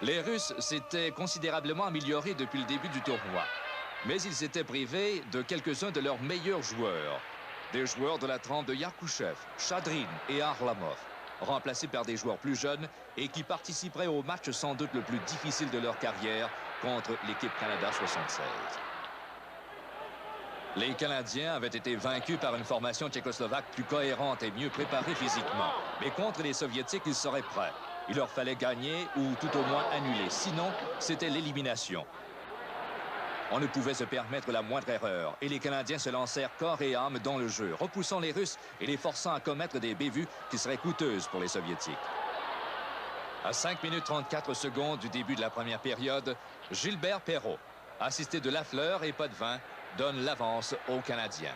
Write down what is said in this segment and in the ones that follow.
Les Russes s'étaient considérablement améliorés depuis le début du tournoi. Mais ils s'étaient privés de quelques-uns de leurs meilleurs joueurs. Des joueurs de la trempe de Yarkouchev, Chadrin et Arlamov, remplacés par des joueurs plus jeunes et qui participeraient au match sans doute le plus difficile de leur carrière contre l'équipe Canada 76. Les Canadiens avaient été vaincus par une formation tchécoslovaque plus cohérente et mieux préparée physiquement. Mais contre les Soviétiques, ils seraient prêts. Il leur fallait gagner ou tout au moins annuler. Sinon, c'était l'élimination. On ne pouvait se permettre la moindre erreur et les Canadiens se lancèrent corps et âme dans le jeu, repoussant les Russes et les forçant à commettre des bévues qui seraient coûteuses pour les Soviétiques. À 5 minutes 34 secondes du début de la première période, Gilbert Perreault, assisté de Lafleur et Potvin, donne l'avance aux Canadiens.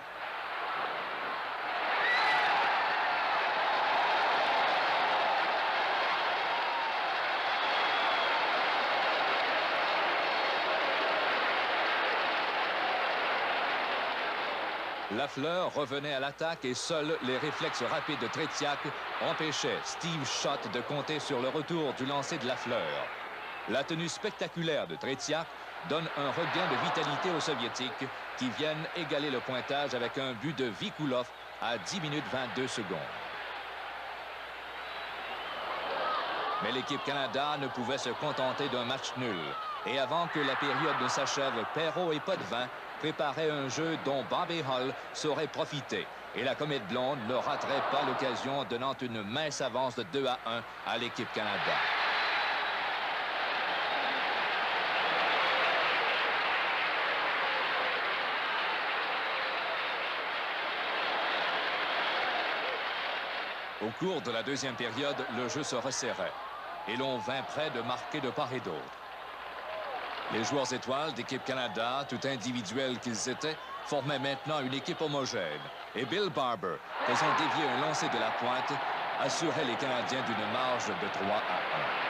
Lafleur revenait à l'attaque et seuls les réflexes rapides de Tretiak empêchaient Steve Schott de compter sur le retour du lancer de Lafleur. La tenue spectaculaire de Tretiak donne un regain de vitalité aux Soviétiques qui viennent égaler le pointage avec un but de Vikulov à 10 minutes 22 secondes. Mais l'équipe Canada ne pouvait se contenter d'un match nul. Et avant que la période ne s'achève, Perreault et Potvin préparaient un jeu dont Bobby Hull saurait profiter. Et la comète blonde ne raterait pas l'occasion, donnant une mince avance de 2-1 à l'équipe Canada. Au cours de la deuxième période, le jeu se resserrait et l'on vint près de marquer de part et d'autre. Les joueurs étoiles d'équipe Canada, tout individuels qu'ils étaient, formaient maintenant une équipe homogène. Et Bill Barber, faisant dévier un lancer de la pointe, assurait les Canadiens d'une marge de 3-1.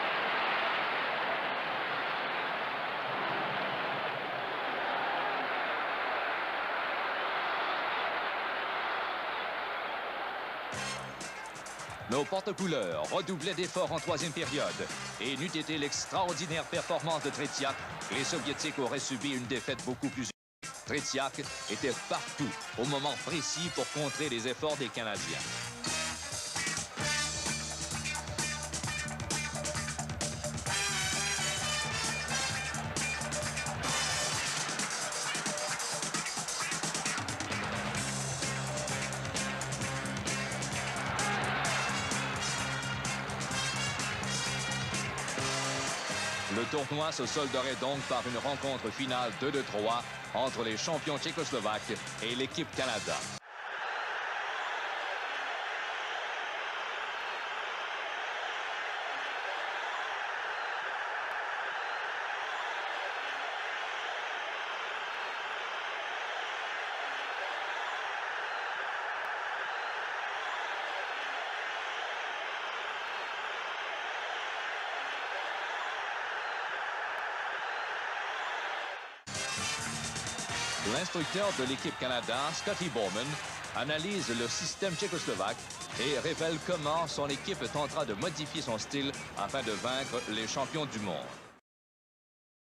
Nos porte-couleurs redoublaient d'efforts en troisième période. Et n'eût été l'extraordinaire performance de Tretiak, les Soviétiques auraient subi une défaite beaucoup plus. Tretiak était partout, au moment précis pour contrer les efforts des Canadiens. Le tournoi se solderait donc par une rencontre finale 2-3 entre les champions tchécoslovaques et l'équipe Canada. L'instructeur de l'équipe Canada, Scotty Bowman, analyse le système tchécoslovaque et révèle comment son équipe tentera de modifier son style afin de vaincre les champions du monde.